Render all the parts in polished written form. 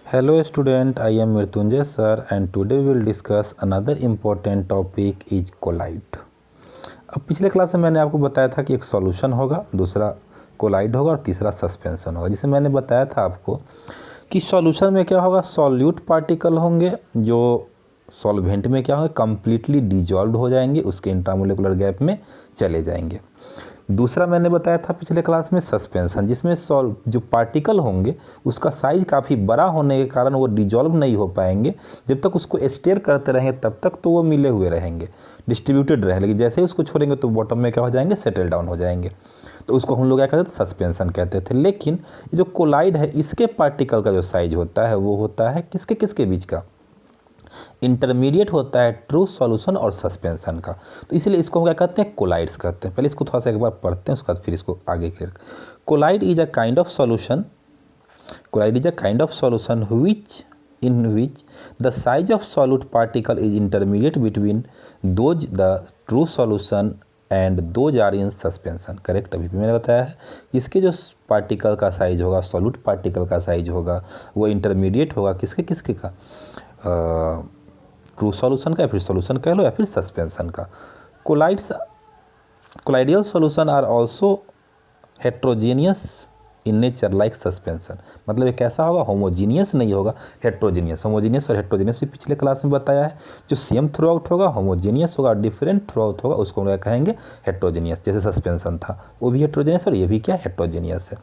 Hello student, I am Mrityunjay sir and today we will discuss another important topic is collide। अब पिछले class में मैंने आपको बताया था कि एक सॉल्यूशन होगा, दूसरा कोलाइड होगा और तीसरा सस्पेंशन होगा। जिसमें मैंने बताया था आपको कि सॉल्यूशन में क्या होगा, सॉल्यूट पार्टिकल होंगे जो सॉल्वेंट में क्या होंगे, कम्प्लीटली डिजॉल्व हो जाएंगे, उसके इंट्रामोलिकुलर गैप में चले जाएंगे। दूसरा मैंने बताया था पिछले क्लास में सस्पेंशन, जिसमें जो पार्टिकल होंगे उसका साइज़ काफ़ी बड़ा होने के कारण वो डिजॉल्व नहीं हो पाएंगे। जब तक उसको स्टेयर करते रहेंगे तब तक तो वो मिले हुए रहेंगे, डिस्ट्रीब्यूटेड रहेंगे, लेकिन जैसे ही उसको छोड़ेंगे तो बॉटम में क्या हो जाएंगे, सेटल डाउन हो जाएंगे। तो उसको हम लोग क्या कहते थे, सस्पेंशन कहते थे। लेकिन ये जो कोलाइड है इसके पार्टिकल का जो साइज होता है वो होता है किसके किसके बीच का, इंटरमीडिएट होता है ट्रू सॉल्यूशन और सस्पेंशन का। तो इसीलिए इसको हम क्या कहते हैं, कोलाइड्स कहते हैं। पहले इसको थोड़ा सा एक बार पढ़ते हैं, उसके बाद फिर इसको आगे clear. Colloid is a kind of solution, colloid is a kind of solution in which the size of solute particle is intermediate between those the true solution and those are in suspension। Correct, अभी भी मैंने बताया है इसके जो particle का size होगा, solute particle का साइज होगा वो इंटरमीडिएट होगा किसके किसके का, ट्रू सॉल्यूशन का या फिर सॉल्यूशन कह लो या फिर सस्पेंशन का। Colloidal solution are also heterogeneous in nature like suspension. मतलब ये कैसा होगा, होमोजीनियस नहीं होगा, हेट्रोजीनियस। होमोजीनियस और हेट्रोजीनियस भी पिछले क्लास में बताया है। जो सेम थ्रू आउट होगा होमोजीनियस होगा, डिफरेंट थ्रू आउट होगा उसको हम क्या कहेंगे, हेट्रोजीनियस। जैसे सस्पेंशन था वो भी हेट्रोजीनियस और ये भी क्या, हेट्रोजीनियस है।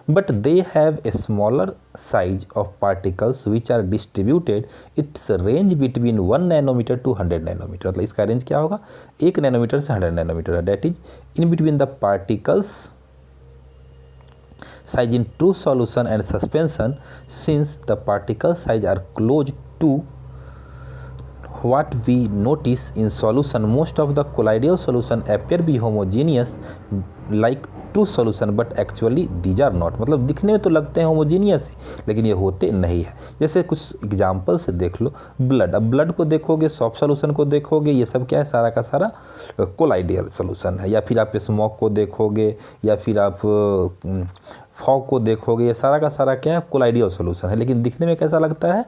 But they have a smaller size of particles which are distributed its range between 1 nanometre to 100 nanometre. मतलब इसका रेंज क्या होगा, 1 नैनोमीटर से 100 नैनोमीटर है। That is in between the particles size in true solution and suspension, since the particle size are close to what we notice in solution, most of the colloidal solution appear be homogeneous like true solution but actually these are not। मतलब दिखने में तो लगते हैं homogeneous लेकिन ये होते नहीं है। जैसे कुछ एग्जांपल से देख लो, ब्लड। अब ब्लड को देखोगे, सॉफ्ट सॉल्यूशन को देखोगे, ये सब क्या है, सारा का सारा कोलाइडियल सॉल्यूशन है। या फिर आप स्मोक को देखोगे या फिर आप फॉग को देखोगे, ये सारा का सारा क्या है, कोलाइडियल सॉल्यूशन है। लेकिन दिखने में कैसा लगता है,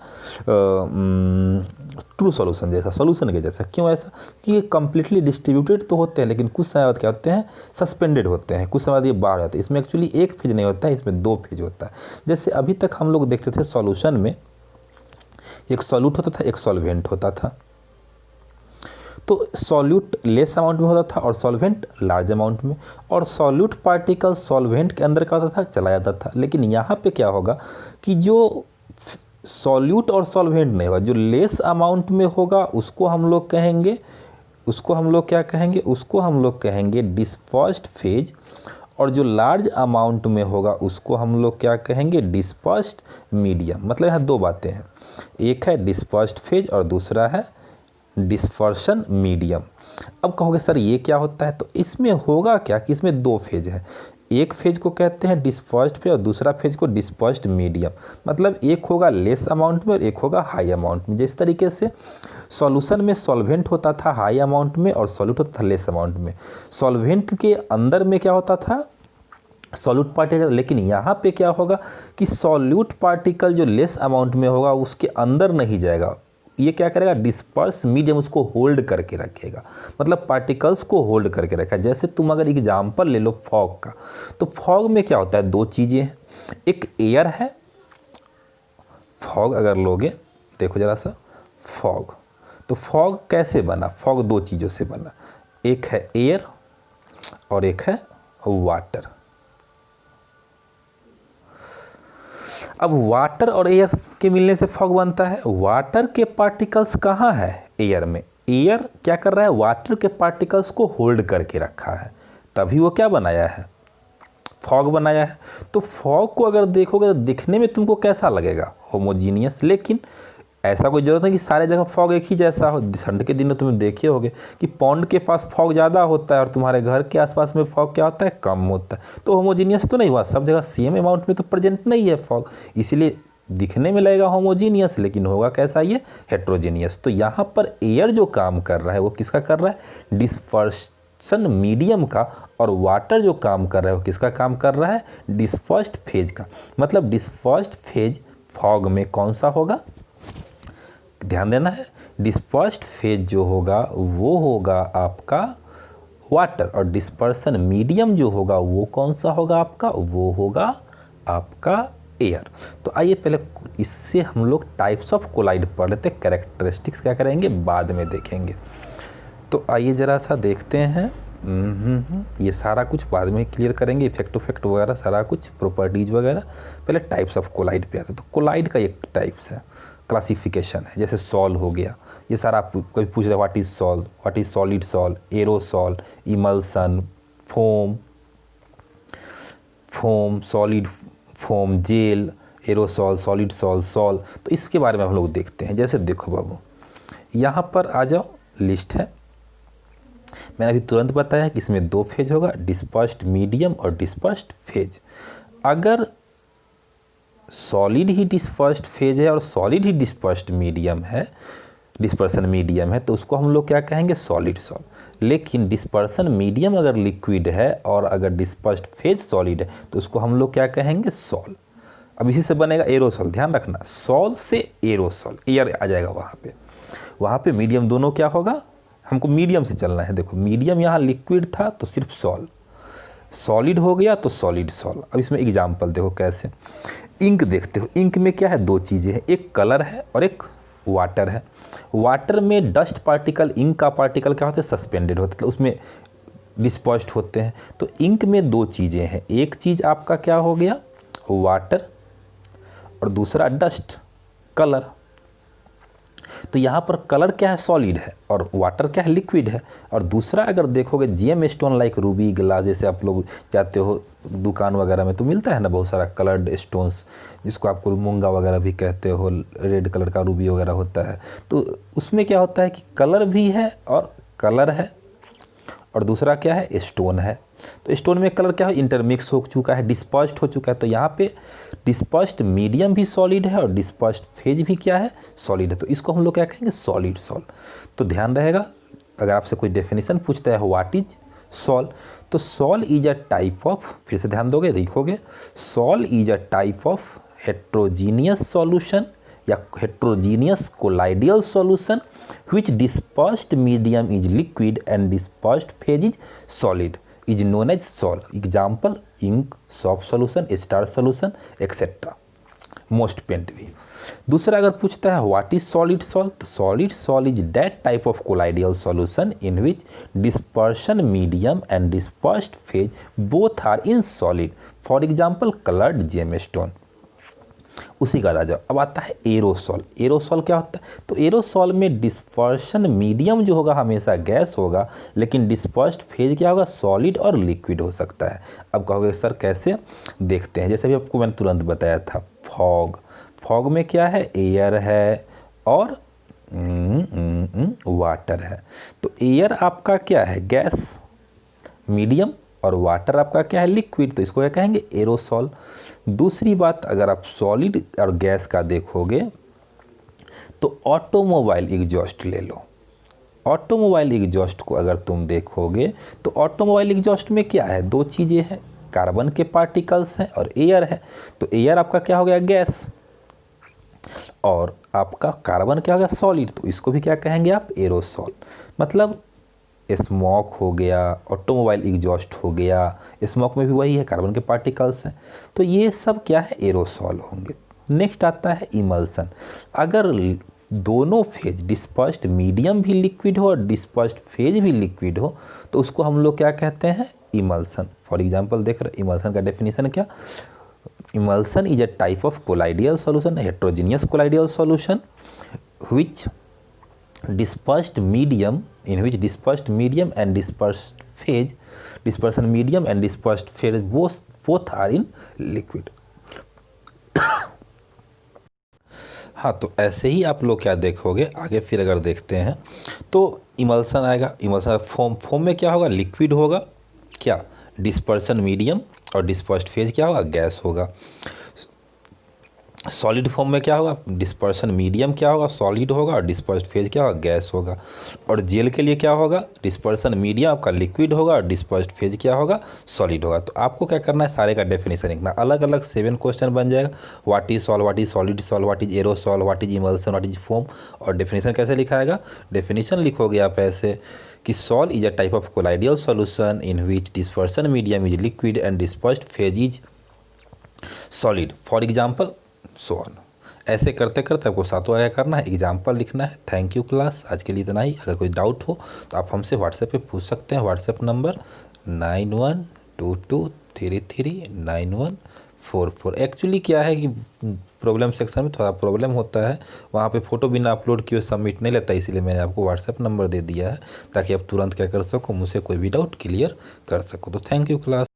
ट्रू सॉल्यूशन जैसा, सॉल्यूशन के जैसा। क्यों ऐसा, कि ये कम्प्लीटली डिस्ट्रीब्यूटेड तो होते हैं लेकिन कुछ समय बाद क्या होते हैं, सस्पेंडेड होते हैं, कुछ समय बाद ये बाहर जाते हैं। इसमें एक्चुअली एक फेज नहीं होता है, इसमें 2 फेज होता है। जैसे अभी तक हम लोग देखते थे सॉल्यूशन में एक सॉल्यूट होता था, एक सॉल्वेंट होता था। तो सॉल्यूट लेस अमाउंट में होता था और सॉल्वेंट लार्ज अमाउंट में, और सॉल्यूट पार्टिकल सॉल्वेंट के अंदर क्या होता था, चला जाता था। लेकिन यहाँ पे क्या होगा कि जो सॉल्यूट और सॉल्वेंट नहीं होगा, जो लेस अमाउंट में होगा उसको हम लोग कहेंगे, उसको हम लोग क्या कहेंगे, उसको हम लोग कहेंगे डिस्पर्स्ड फेज। और जो लार्ज अमाउंट में होगा उसको हम लोग क्या कहेंगे, डिस्पर्स्ड मीडियम। मतलब यहाँ 2 बातें हैं, एक है डिस्पर्स्ड फेज और दूसरा है डिस्पर्शन मीडियम। अब कहोगे सर ये क्या होता है, तो इसमें होगा क्या कि इसमें 2 फेज है। एक फेज को कहते हैं डिस्पर्स्ड फेज और दूसरा फेज को डिस्पर्स्ड मीडियम। मतलब एक होगा लेस अमाउंट में और एक होगा हाई अमाउंट में। जिस तरीके से सॉल्यूशन में सॉल्वेंट होता था हाई अमाउंट में और सॉल्यूट होता था लेस अमाउंट में। सॉल्वेंट के अंदर में क्या होता था, सॉल्यूट पार्टिकल। लेकिन यहाँ पे क्या होगा कि सॉल्यूट पार्टिकल जो लेस अमाउंट में होगा उसके अंदर नहीं जाएगा, ये क्या करेगा, डिस्पर्स मीडियम उसको होल्ड करके रखेगा। मतलब पार्टिकल्स को होल्ड करके रखा। जैसे तुम अगर एग्जांपल ले लो फॉग का, तो फॉग में क्या होता है, 2 चीज़ें हैं, एक एयर है। फॉग अगर लोगे, देखो जरा सा फॉग, तो फॉग कैसे बना, फॉग 2 चीज़ों से बना, एक है एयर और एक है वाटर। अब वाटर और एयर के मिलने से फॉग बनता है। वाटर के पार्टिकल्स कहाँ है, एयर में। एयर क्या कर रहा है, वाटर के पार्टिकल्स को होल्ड करके रखा है, तभी वो क्या बनाया है, फॉग बनाया है। तो फॉग को अगर देखोगे तो दिखने में तुमको कैसा लगेगा, होमोजीनियस। लेकिन ऐसा कोई ज़रूरत नहीं कि सारे जगह फॉग एक ही जैसा हो। ठंड के दिन में तुम देखे होगे कि पॉन्ड के पास फॉग ज़्यादा होता है और तुम्हारे घर के आसपास में फॉग क्या होता है, कम होता है। तो होमोजीनियस तो नहीं हुआ, सब जगह सेम अमाउंट में तो प्रेजेंट नहीं है फॉग, इसलिए दिखने में लगेगा होमोजीनियस लेकिन होगा कैसा, ये हेट्रोजीनियस। तो यहाँ पर एयर जो काम कर रहा है वो किसका कर रहा है, डिस्पर्शन मीडियम का, और वाटर जो काम कर रहा है वो किसका काम कर रहा है, डिस्पर्स्ड फेज का। मतलब डिस्पर्स्ड फेज फॉग में कौन सा होगा, ध्यान देना है, डिस्पर्स्ड फेज जो होगा वो होगा आपका वाटर, और डिस्पर्सन मीडियम जो होगा वो कौन सा होगा आपका, वो होगा आपका एयर। तो आइए पहले इससे हम लोग टाइप्स ऑफ कोलाइड पढ़ लेते, कैरेक्टरिस्टिक्स क्या करेंगे बाद में देखेंगे। तो आइए ज़रा सा देखते हैं, ये सारा कुछ बाद में क्लियर करेंगे, इफेक्ट वगैरह सारा कुछ, प्रॉपर्टीज वगैरह। पहले टाइप्स ऑफ कोलाइड पे आते हैं। तो कोलाइड का एक टाइप्स है, क्लासिफिकेशन है, जैसे सॉल हो गया, ये सारा कोई पूछ रहा है what is sol, what is solid sol, aerosol, emulsion, foam, solid foam, gel, aerosol, solid sol, sol. तो इसके बारे में हम लोग देखते हैं। जैसे देखो बाबू, यहाँ पर आ जाओ, लिस्ट है, मैंने अभी तुरंत बताया कि इसमें 2 फेज होगा, डिस्पर्स्ड मीडियम और डिस्पर्स्ड फेज। अगर सॉलिड ही डिस्पर्स्ड फेज है और सॉलिड ही डिस्पर्स्ड मीडियम है, डिस्पर्सन मीडियम है, तो उसको हम लोग क्या कहेंगे, सॉलिड सॉल। लेकिन डिस्पर्सन मीडियम अगर लिक्विड है और अगर डिस्पर्स्ड फेज सॉलिड है तो उसको हम लोग क्या कहेंगे, सॉल। अब इसी से बनेगा एरोसॉल, ध्यान रखना, सॉल से एरोसॉल, एयर आ जाएगा वहाँ पे मीडियम दोनों क्या होगा, हमको मीडियम से चलना है। देखो मीडियम यहाँ लिक्विड था तो सिर्फ सॉल, सॉलिड हो गया तो सॉलिड सॉल। अब इसमें एग्जाम्पल देखो कैसे, इंक देखते हो, इंक में क्या है, 2 चीज़ें हैं, एक कलर है और एक वाटर है। वाटर में डस्ट पार्टिकल, इंक का पार्टिकल क्या होता है, सस्पेंडेड होता है, तो उसमें डिस्पर्स्ड होते हैं। तो इंक में 2 चीज़ें हैं, एक चीज़ आपका क्या हो गया, वाटर, और दूसरा डस्ट, कलर। तो यहाँ पर कलर क्या है, सॉलिड है, और वाटर क्या है, लिक्विड है। और दूसरा अगर देखोगे gem stone like ruby, glass, जैसे आप लोग जाते हो दुकान वगैरह में तो मिलता है ना बहुत सारा कलर्ड स्टोन्स, जिसको आपको मूंगा वगैरह भी कहते हो, रेड कलर का रूबी वगैरह होता है। तो उसमें क्या होता है कि कलर भी है और कलर है, और दूसरा क्या है, स्टोन है। तो स्टोन में कलर क्या है, इंटरमिक्स हो चुका है, डिस्पर्स्ड हो चुका है। तो यहाँ पे डिस्पर्स्ड मीडियम भी सॉलिड है और डिस्पर्स्ड फेज भी क्या है, सॉलिड है। तो इसको हम लोग क्या कहेंगे, सॉलिड सॉल। तो ध्यान रहेगा, अगर आपसे कोई डेफिनेशन पूछता है व्हाट इज सॉल, तो sol is a type of, फिर से ध्यान दोगे, लिखोगे, sol is a type of heterogeneous solution या heterogeneous colloidal solution which dispersed medium is liquid and dispersed phase is solid is known as sol. Example, ink, soft solution, star solution, etc. Most paint भी। दूसरा अगर पूछता है what is solid sol, तो solid sol is that type of colloidal solution in which dispersion medium and dispersed phase both are in solid, for example coloured gemstone. उसी का राजा अब आता है एरोसॉल। एरोसॉल क्या होता है, तो एरोसॉल में डिस्पर्शन मीडियम जो होगा हमेशा गैस होगा, लेकिन डिस्पर्स्ड फेज क्या होगा, सॉलिड और लिक्विड हो सकता है। अब कहोगे सर कैसे, देखते हैं। जैसे भी आपको मैंने तुरंत बताया था, फॉग, फॉग में क्या है, एयर है और वाटर है। तो एयर आपका क्या है, गैस, मीडियम, और वाटर आपका क्या है, लिक्विड, तो इसको क्या कहेंगे, एरोसॉल। दूसरी बात, अगर आप सॉलिड और गैस का देखोगे तो ऑटोमोबाइल एग्जॉस्ट ले लो। ऑटोमोबाइल एग्जॉस्ट को अगर तुम देखोगे तो ऑटोमोबाइल एग्जॉस्ट में क्या है, 2 चीज़ें हैं, कार्बन के पार्टिकल्स हैं और एयर है। तो एयर आपका क्या हो गया, गैस, और आपका कार्बन क्या हो गया, सॉलिड, तो इसको भी क्या कहेंगे आप, एरोसॉल। मतलब स्मोक हो गया, ऑटोमोबाइल एग्जॉस्ट हो गया, स्मोक में भी वही है, कार्बन के पार्टिकल्स हैं, तो ये सब क्या है, एरोसॉल होंगे। नेक्स्ट आता है इमल्सन। अगर दोनों फेज, डिस्पर्स्ड मीडियम भी लिक्विड हो और डिस्पर्स्ड फेज भी लिक्विड हो, तो उसको हम लोग क्या कहते हैं, इमल्सन। फॉर एग्जांपल देख रहे, इमल्सन का डेफिनेशन क्या, emulsion is a type of colloidal solution, heterogeneous colloidal solution which dispersed medium, in which dispersed medium and dispersed phase, dispersion medium and dispersed phase both are in liquid. हाँ, तो ऐसे ही आप लोग क्या देखोगे आगे, फिर अगर देखते हैं तो इमल्सन आएगा। इमल्सन फोम, फोम में क्या होगा, लिक्विड होगा, क्या, डिस्पर्सन मीडियम, और डिस्पर्स्ड फेज क्या होगा, गैस होगा। सॉलिड फॉर्म में क्या होगा, डिस्पर्शन मीडियम क्या होगा, सॉलिड होगा, और डिस्पर्स्ड फेज क्या होगा, गैस होगा। और जेल के लिए क्या होगा, डिस्पर्शन मीडियम आपका लिक्विड होगा और डिस्पर्स्ड फेज क्या होगा, सॉलिड होगा। तो आपको क्या करना है, सारे का डेफिनेशन लिखना, अलग अलग 7 क्वेश्चन बन जाएगा। What is salt, what is solid salt, what is aerosol, what is emulsion, what is foam. और डेफिनेशन कैसे लिखाएगा, डेफिनेशन लिखोगे आप ऐसे कि salt is a type of colloidal solution in which dispersion medium is liquid and dispersed phase is solid, for example so on. ऐसे करते करते आपको सातों क्या करना है, एग्जाम्पल लिखना है। थैंक यू क्लास, आज के लिए इतना ही। अगर कोई डाउट हो तो आप हमसे व्हाट्सएप पे पूछ सकते हैं। WhatsApp number 9122339144। एक्चुअली क्या है कि प्रॉब्लम सेक्शन में थोड़ा प्रॉब्लम होता है, वहाँ पे फ़ोटो बिना अपलोड किए सबमिट नहीं लेता, इसीलिए मैंने आपको व्हाट्सएप नंबर दे दिया है ताकि आप तुरंत क्या कर सको, मुझसे कोई भी डाउट क्लियर कर सको। तो थैंक यू क्लास।